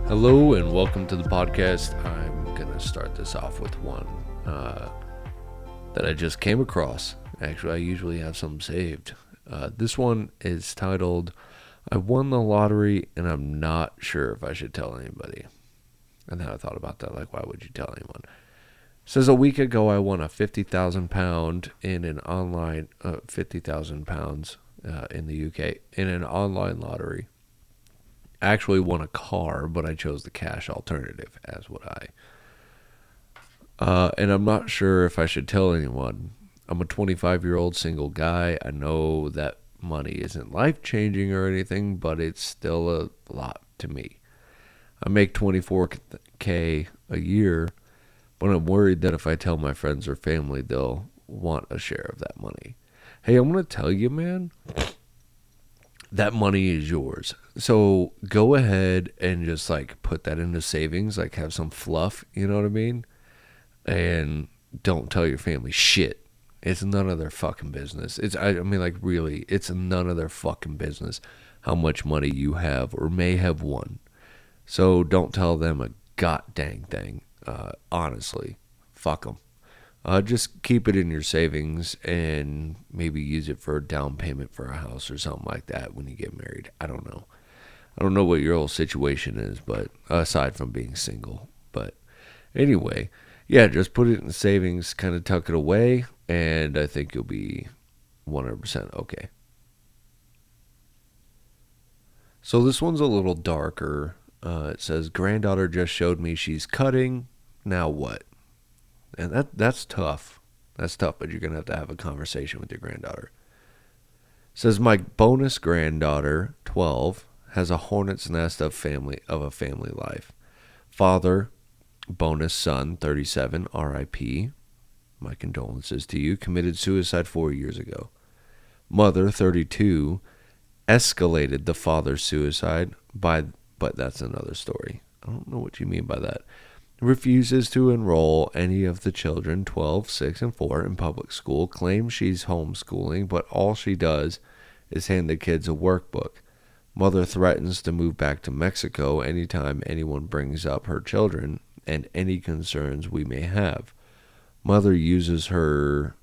Hello and welcome to the podcast. I'm going to start this off with one that I just came across. Actually, I usually have some saved. This one is titled, I won the lottery and I'm not sure if I should tell anybody. And then I thought about that, like, why would you tell anyone? It says, a week ago I won a £50,000 in an online, £50,000 in the UK in an online lottery. Actually won a car, but I chose the cash alternative, as would I. And I'm not sure if I should tell anyone. I'm a 25-year-old single guy. I know that money isn't life-changing or anything, but it's still a lot to me. I make $24K a year, but I'm worried that if I tell my friends or family, they'll want a share of that money. Hey, I'm going to tell you, man, that money is yours. So go ahead and just like put that into savings, like have some fluff, you know what I mean? And don't tell your family shit. It's none of their fucking business. I mean, like, really, it's none of their fucking business how much money you have or may have won. So don't tell them a god dang thing. Honestly, fuck them. Just keep it in your savings and maybe use it for a down payment for a house or something like that when you get married. I don't know. I don't know what your whole situation is, but aside from being single. But anyway, yeah, just put it in savings, kind of tuck it away, and I think you'll be 100% okay. So this one's a little darker. It says, granddaughter just showed me she's cutting. Now what? And that's tough. That's tough, but you're going to have a conversation with your granddaughter. It says, my bonus granddaughter, 12, has a hornet's nest of a family life. Father, bonus son, 37, RIP. My condolences to you. Committed suicide 4 years ago. Mother, 32, escalated the father's suicide but that's another story. I don't know what you mean by that. Refuses to enroll any of the children, 12, 6, and 4, in public school, claims she's homeschooling, but all she does is hand the kids a workbook. Mother threatens to move back to Mexico anytime anyone brings up her children and any concerns we may have. Mother uses her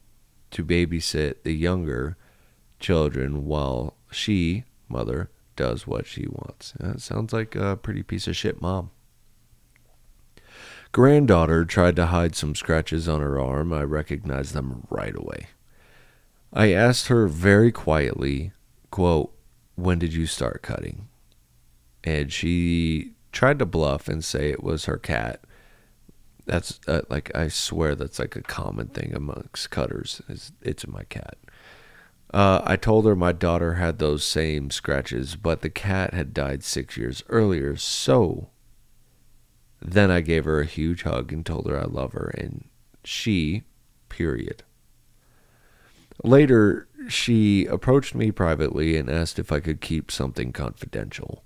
to babysit the younger children while she, mother, does what she wants. That sounds like a pretty piece of shit mom. Granddaughter tried to hide some scratches on her arm. I recognized them right away. I asked her very quietly, quote, when did you start cutting? And she tried to bluff and say it was her cat. That's I swear that's like a common thing amongst cutters. It's my cat. I told her my daughter had those same scratches, but the cat had died 6 years earlier, so then I gave her a huge hug and told her I love her, and she, period. Later, she approached me privately and asked if I could keep something confidential.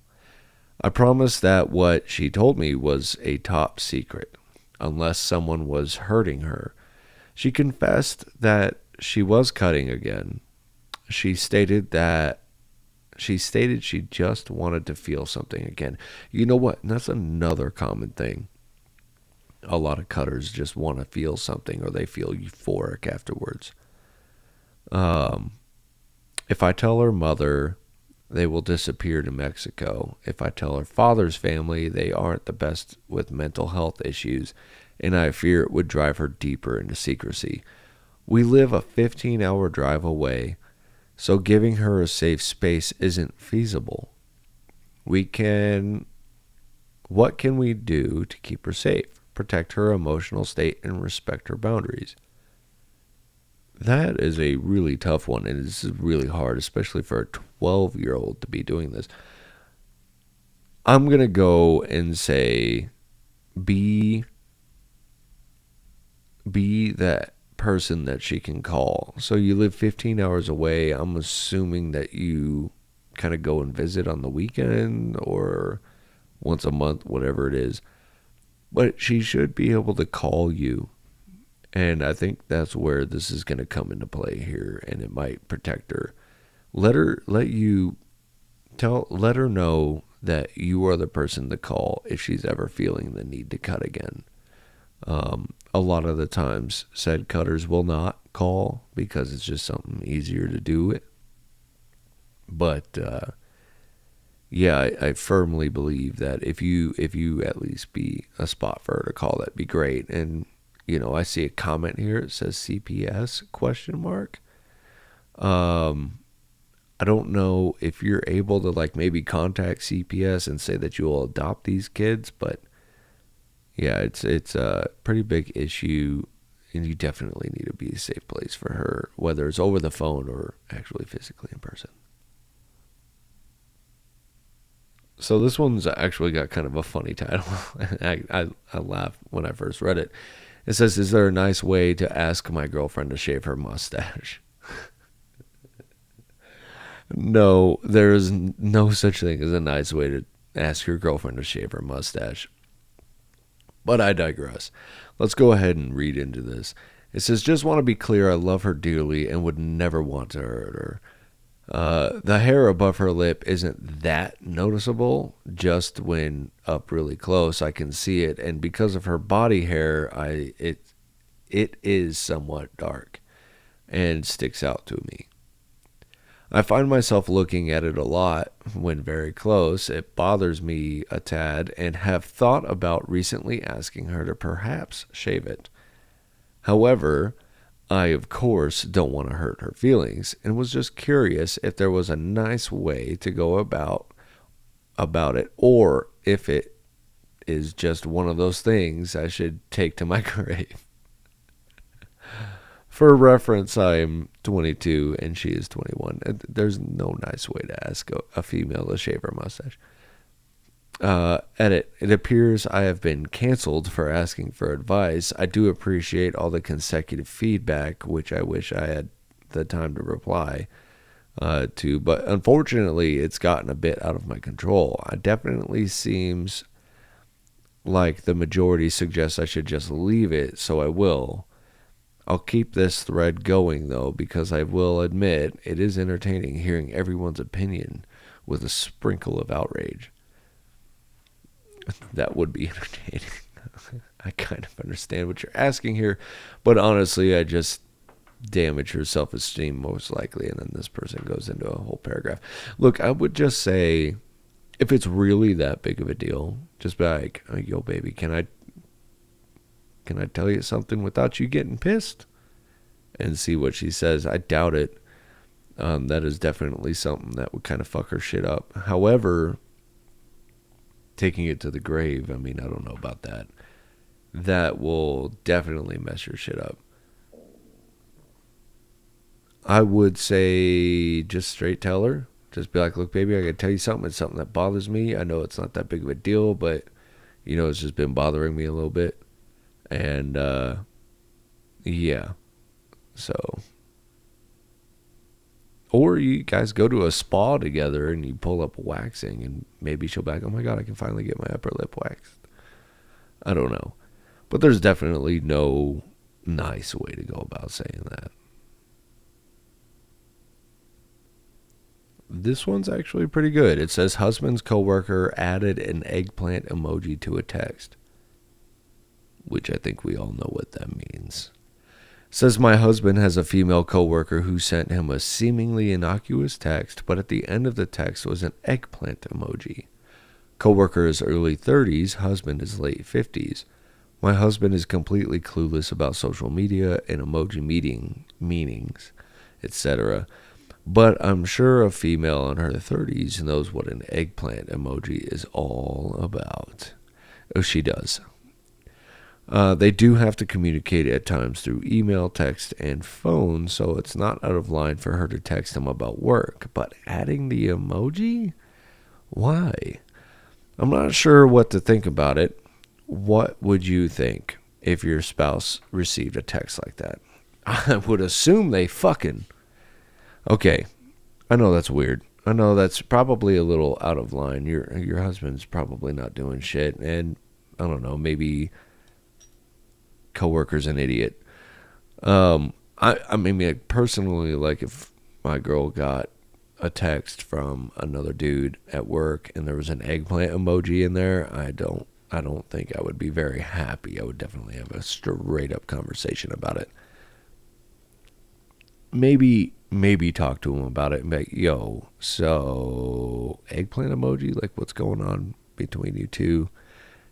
I promised that what she told me was a top secret, unless someone was hurting her. She confessed that she was cutting again. She stated she just wanted to feel something again. You know what? And that's another common thing. A lot of cutters just want to feel something, or they feel euphoric afterwards. If I tell her mother, they will disappear to Mexico. If I tell her father's family, they aren't the best with mental health issues, and I fear it would drive her deeper into secrecy. We live a 15-hour drive away, so giving her a safe space isn't feasible. What can we do to keep her safe, protect her emotional state, and respect her boundaries? That is a really tough one, and this is really hard, especially for a 12-year-old to be doing this. I'm going to go and say be that person that she can call. So you live 15 hours away. I'm assuming that you kind of go and visit on the weekend or once a month, whatever it is. But she should be able to call you. And I think that's where this is going to come into play here, and it might protect her. Let her know that you are the person to call if she's ever feeling the need to cut again. A lot of the times, said cutters will not call because it's just something easier to do it. But yeah, I firmly believe that if you at least be a spot for her to call, that'd be great. And I see a comment here. It says CPS question mark. I don't know if you're able to like maybe contact CPS and say that you will adopt these kids, but yeah, it's a pretty big issue, and you definitely need to be a safe place for her, whether it's over the phone or actually physically in person. So this one's actually got kind of a funny title. I laughed when I first read it. It says, "Is there a nice way to ask my girlfriend to shave her mustache?" No, there is no such thing as a nice way to ask your girlfriend to shave her mustache. But I digress. Let's go ahead and read into this. It says, "Just want to be clear, I love her dearly and would never want to hurt her. The hair above her lip isn't that noticeable. Just when up really close, I can see it. And because of her body hair, it is somewhat dark and sticks out to me. I find myself looking at it a lot when very close. It bothers me a tad and have thought about recently asking her to perhaps shave it. However, I, of course, don't want to hurt her feelings and was just curious if there was a nice way to go about it, or if it is just one of those things I should take to my grave. For reference, I'm 22 and she is 21. There's no nice way to ask a female to shave her mustache. Edit. It appears I have been canceled for asking for advice. I do appreciate all the consecutive feedback, which I wish I had the time to reply to, but unfortunately, it's gotten a bit out of my control. It definitely seems like the majority suggests I should just leave it, so I will. I'll keep this thread going, though, because I will admit it is entertaining hearing everyone's opinion with a sprinkle of outrage. That would be entertaining. I kind of understand what you're asking here, but honestly, I just damage her self-esteem most likely, and then this person goes into a whole paragraph. Look, I would just say, if it's really that big of a deal, just be like, "Oh, yo, baby, can I tell you something without you getting pissed?" And see what she says. I doubt it. That is definitely something that would kind of fuck her shit up. However, taking it to the grave, I mean, I don't know about that. That will definitely mess your shit up. I would say just straight tell her. Just be like, "Look, baby, I gotta tell you something. It's something that bothers me. I know it's not that big of a deal, but, it's just been bothering me a little bit. And, yeah. So, or you guys go to a spa together and you pull up waxing, and maybe she'll be like, "Oh my God, I can finally get my upper lip waxed." I don't know. But there's definitely no nice way to go about saying that. This one's actually pretty good. It says, "Husband's coworker added an eggplant emoji to a text," which I think we all know what that means. Says, "My husband has a female coworker who sent him a seemingly innocuous text, but at the end of the text was an eggplant emoji. Coworker is early 30s, husband is late 50s. My husband is completely clueless about social media and emoji meanings, etc. But I'm sure a female in her 30s knows what an eggplant emoji is all about." Oh, she does. They do have to communicate at times through email, text, and phone, so it's not out of line for her to text him about work. But adding the emoji? Why? I'm not sure what to think about it. What would you think if your spouse received a text like that? I would assume they fucking... Okay, I know that's weird. I know that's probably a little out of line. Your husband's probably not doing shit, and I don't know, maybe... coworker's an idiot. I mean, like, personally, like, if my girl got a text from another dude at work and there was an eggplant emoji in there, I don't think I would be very happy. I would definitely have a straight up conversation about it. Maybe talk to him about it and be like, yo, so eggplant emoji, like what's going on between you two?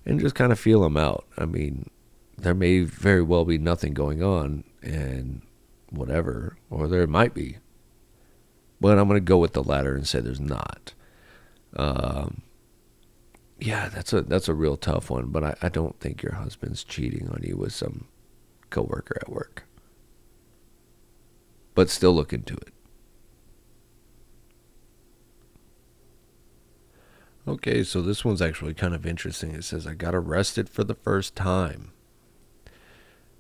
And just kind of feel him out. I mean, there may very well be nothing going on and whatever, or there might be. But I'm going to go with the latter and say there's not. Yeah, that's a real tough one, but I don't think your husband's cheating on you with some coworker at work. But still look into it. Okay, so this one's actually kind of interesting. It says, I got arrested for the first time.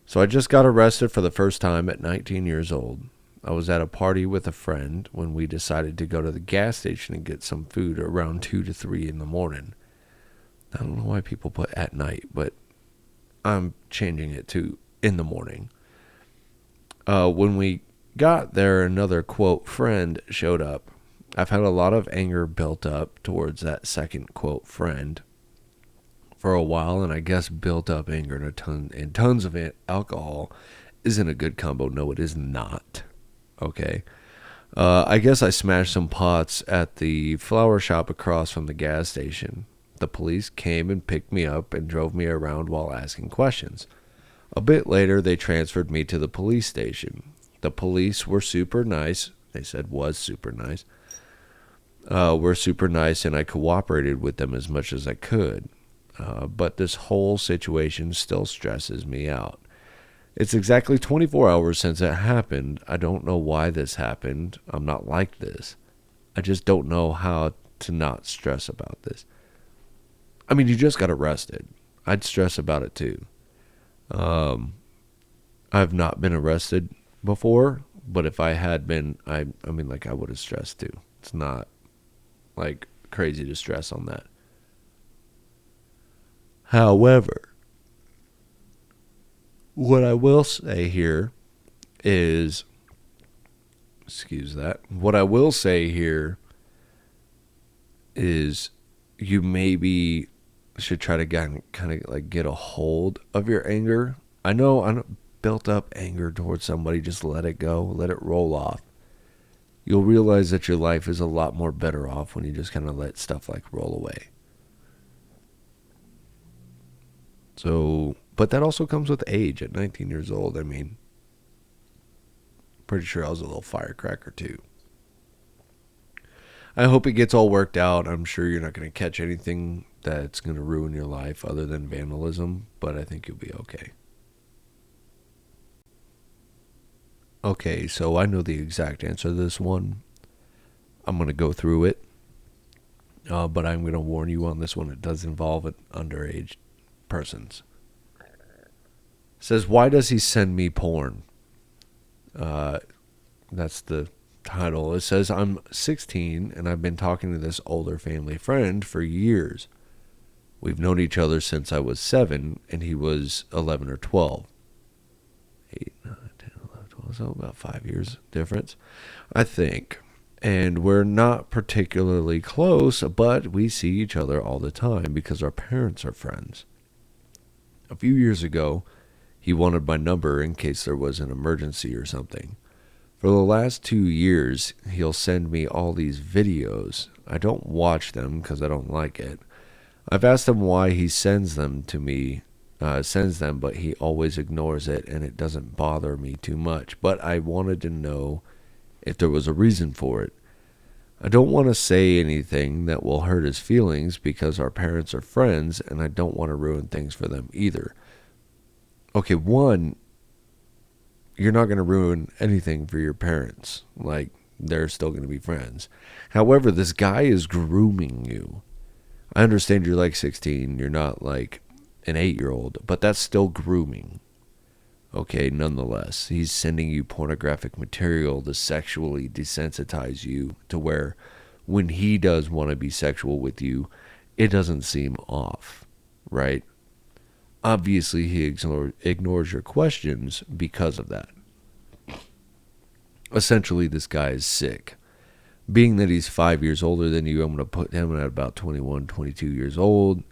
So I just got arrested for the first time at 19 years old. I was at a party with a friend when we decided to go to the gas station and get some food around 2 to 3 in the morning. I don't know why people put at night, but I'm changing it to in the morning. When we got there, another, quote, friend showed up. I've had a lot of anger built up towards that second, quote, friend for a while, and I guess built up anger and tons of alcohol isn't a good combo. No, it is not. Okay. I guess I smashed some pots at the flower shop across from the gas station. The police came and picked me up and drove me around while asking questions. A bit later, they transferred me to the police station. The police were super nice. They said was super nice. Were super nice, and I cooperated with them as much as I could. But this whole situation still stresses me out. It's exactly 24 hours since it happened. I don't know why this happened. I'm not like this. I just don't know how to not stress about this. I mean, you just got arrested. I'd stress about it too. I've not been arrested before, but if I had been, I mean, like I would have stressed too. It's not like crazy to stress on that. However, what I will say here is, excuse that. What I will say here is you maybe should try to kind of like get a hold of your anger. I know built up anger towards somebody, just let it go, let it roll off. You'll realize that your life is a lot more better off when you just kind of let stuff like roll away. So, but that also comes with age. At 19 years old, I mean, pretty sure I was a little firecracker too. I hope it gets all worked out. I'm sure you're not going to catch anything that's going to ruin your life other than vandalism, but I think you'll be okay. Okay, so I know the exact answer to this one. I'm going to go through it, but I'm going to warn you on this one. It does involve underage persons. It says, why does he send me porn? That's the title. It says, I'm 16 and I've been talking to this older family friend for years. We've known each other since I was 7 and he was 11 or 12. 8, 9, 10, 11, 12, so about 5 years difference, I think. And we're not particularly close, but we see each other all the time because our parents are friends. A few years ago, he wanted my number in case there was an emergency or something. For the last 2 years, he'll send me all these videos. I don't watch them because I don't like it. I've asked him why he sends them to me, but he always ignores it and it doesn't bother me too much. But I wanted to know if there was a reason for it. I don't want to say anything that will hurt his feelings because our parents are friends and I don't want to ruin things for them either. Okay, one, you're not going to ruin anything for your parents. Like, they're still going to be friends. However, this guy is grooming you. I understand you're like 16. You're not like an 8-year-old, but that's still grooming. Okay, nonetheless, he's sending you pornographic material to sexually desensitize you to where when he does want to be sexual with you, it doesn't seem off, right? Obviously, he ignores your questions because of that. Essentially, this guy is sick. Being that he's 5 years older than you, I'm going to put him at about 21, 22 years old.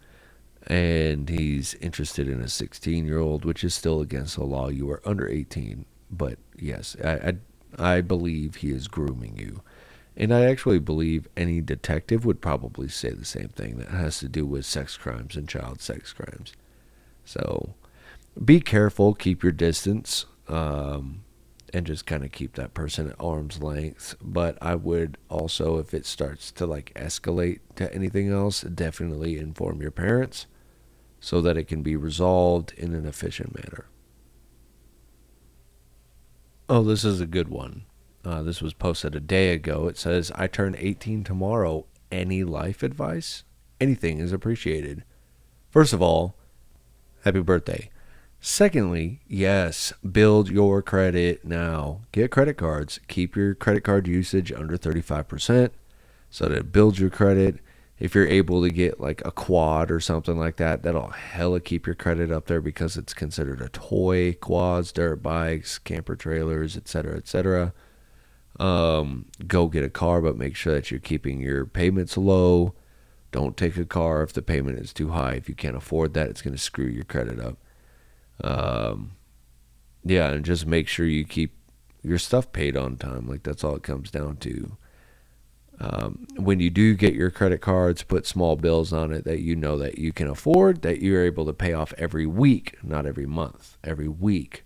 And he's interested in a 16-year-old, which is still against the law. You are under 18. But yes, I believe he is grooming you. And I actually believe any detective would probably say the same thing that has to do with sex crimes and child sex crimes. So be careful, keep your distance, and just kind of keep that person at arm's length. But I would also, if it starts to like escalate to anything else, definitely inform your parents so that it can be resolved in an efficient manner. Oh, this is a good one. This was posted a day ago. It says, I turn 18 tomorrow. Any life advice? Anything is appreciated. First of all, happy birthday. Secondly, yes, build your credit now. Get credit cards. Keep your credit card usage under 35% so that it builds your credit. If you're able to get like a quad or something like that, that'll hella keep your credit up there because it's considered a toy. Quads, dirt bikes, camper trailers, etc., etc. Go get a car, but make sure that you're keeping your payments low. Don't take a car if the payment is too high. If you can't afford that, it's going to screw your credit up. Um, yeah, and just make sure you keep your stuff paid on time. Like, that's all it comes down to. When you do get your credit cards, put small bills on it that you know that you can afford, that you're able to pay off every week, not every month, every week.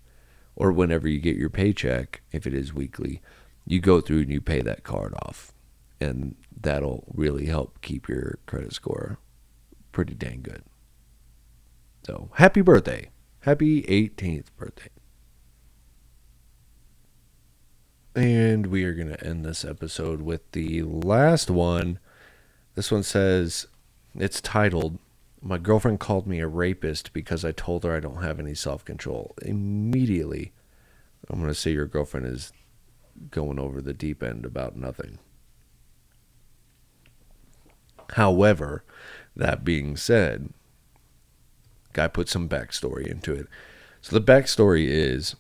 Or whenever you get your paycheck, if it is weekly, you go through and you pay that card off. And that'll really help keep your credit score pretty dang good. So, happy birthday. Happy 18th birthday. And we are going to end this episode with the last one. This one says, it's titled, My Girlfriend Called Me a Rapist Because I Told Her I Don't Have Any Self-Control. Immediately, I'm going to say your girlfriend is going over the deep end about nothing. However, that being said, guy put some backstory into it. So the backstory is,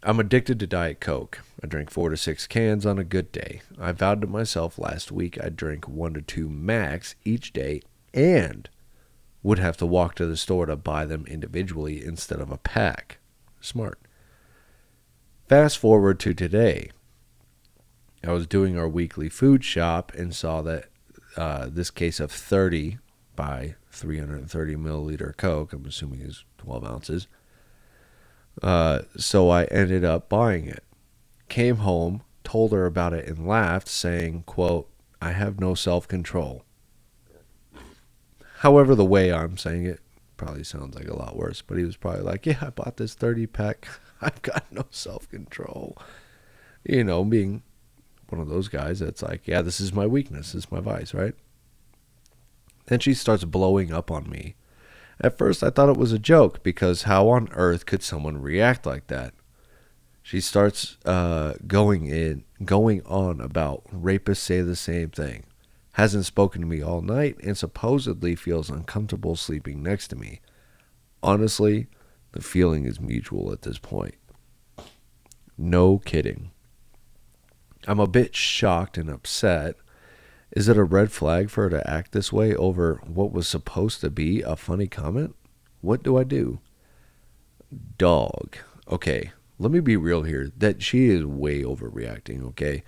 I'm addicted to Diet Coke. I drink 4 to 6 cans on a good day. I vowed to myself last week I'd drink 1 to 2 max each day and would have to walk to the store to buy them individually instead of a pack. Smart. Fast forward to today. I was doing our weekly food shop and saw that this case of 30 by 330 milliliter Coke, I'm assuming is 12 ounces. So I ended up buying it. Came home, told her about it, and laughed, saying, quote, I have no self-control. However, the way I'm saying it probably sounds like a lot worse, but he was probably like, yeah, I bought this 30 pack. I've got no self-control. You know, being one of those guys that's like, yeah, this is my weakness. This is my vice, right? Then she starts blowing up on me. At first, I thought it was a joke because how on earth could someone react like that? She starts going on about rapists say the same thing. Hasn't spoken to me all night and supposedly feels uncomfortable sleeping next to me. Honestly, the feeling is mutual at this point. No kidding. I'm a bit shocked and upset. Is it a red flag for her to act this way over what was supposed to be a funny comment? What do I do? Dog. Okay, let me be real here. That she is way overreacting, okay?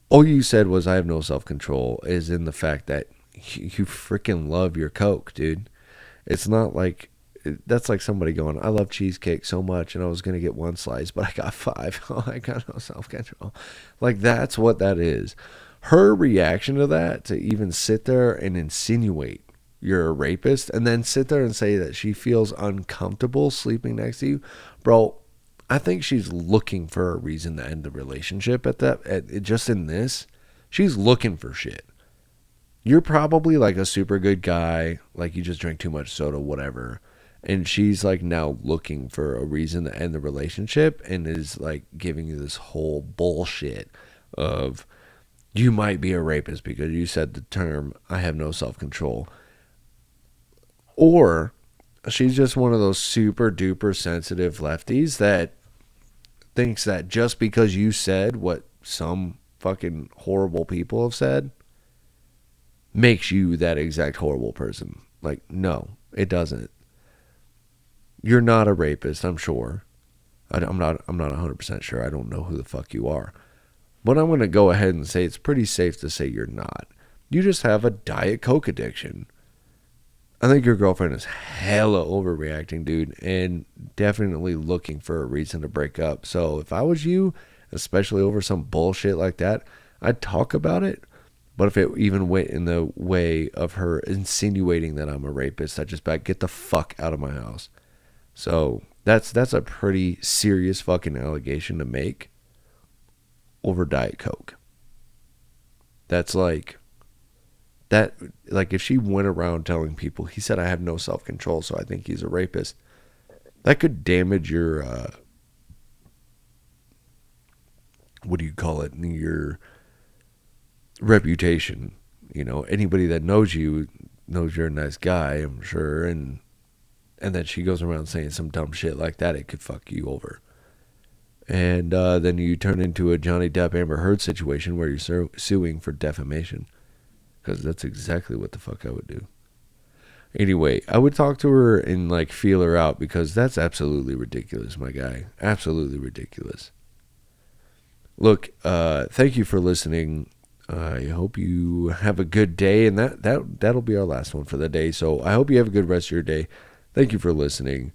All you said was I have no self-control is in the fact that you freaking love your Coke, dude. It's not like, that's like somebody going, I love cheesecake so much and I was going to get 1 slice, but I got 5. Oh, I got no self-control. Like, that's what that is. Her reaction to that, to even sit there and insinuate you're a rapist and then sit there and say that she feels uncomfortable sleeping next to you, bro, I think she's looking for a reason to end the relationship just in this. She's looking for shit. You're probably like a super good guy, like you just drink too much soda, whatever. And she's like now looking for a reason to end the relationship and is like giving you this whole bullshit of, you might be a rapist because you said the term, I have no self-control. Or she's just one of those super duper sensitive lefties that thinks that just because you said what some fucking horrible people have said makes you that exact horrible person. Like, no, it doesn't. You're not a rapist, I'm sure. I'm not 100% sure. I don't know who the fuck you are. But I'm going to go ahead and say it's pretty safe to say you're not. You just have a Diet Coke addiction. I think your girlfriend is hella overreacting, dude, and definitely looking for a reason to break up. So if I was you, especially over some bullshit like that, I'd talk about it. But if it even went in the way of her insinuating that I'm a rapist, I'd just be like, get the fuck out of my house. So that's a pretty serious fucking allegation to make over Diet Coke. That's like that. Like if she went around telling people, he said I have no self-control, so I think he's a rapist. That could damage your what do you call it? Your reputation. You know, anybody that knows you knows you're a nice guy, I'm sure, and then she goes around saying some dumb shit like that, it could fuck you over. And then you turn into a Johnny Depp Amber Heard situation where you're suing for defamation, because that's exactly what the fuck I would do. Anyway, I would talk to her and like feel her out, because that's absolutely ridiculous, my guy. Absolutely ridiculous. Look, thank you for listening. I hope you have a good day, and that'll be our last one for the day. So I hope you have a good rest of your day. Thank you for listening,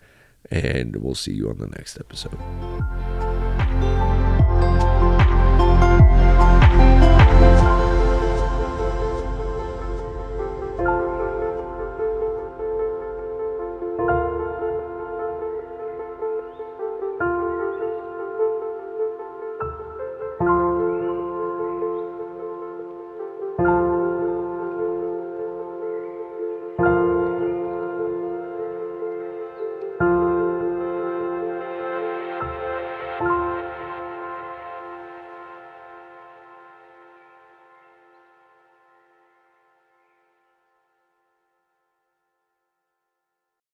and we'll see you on the next episode.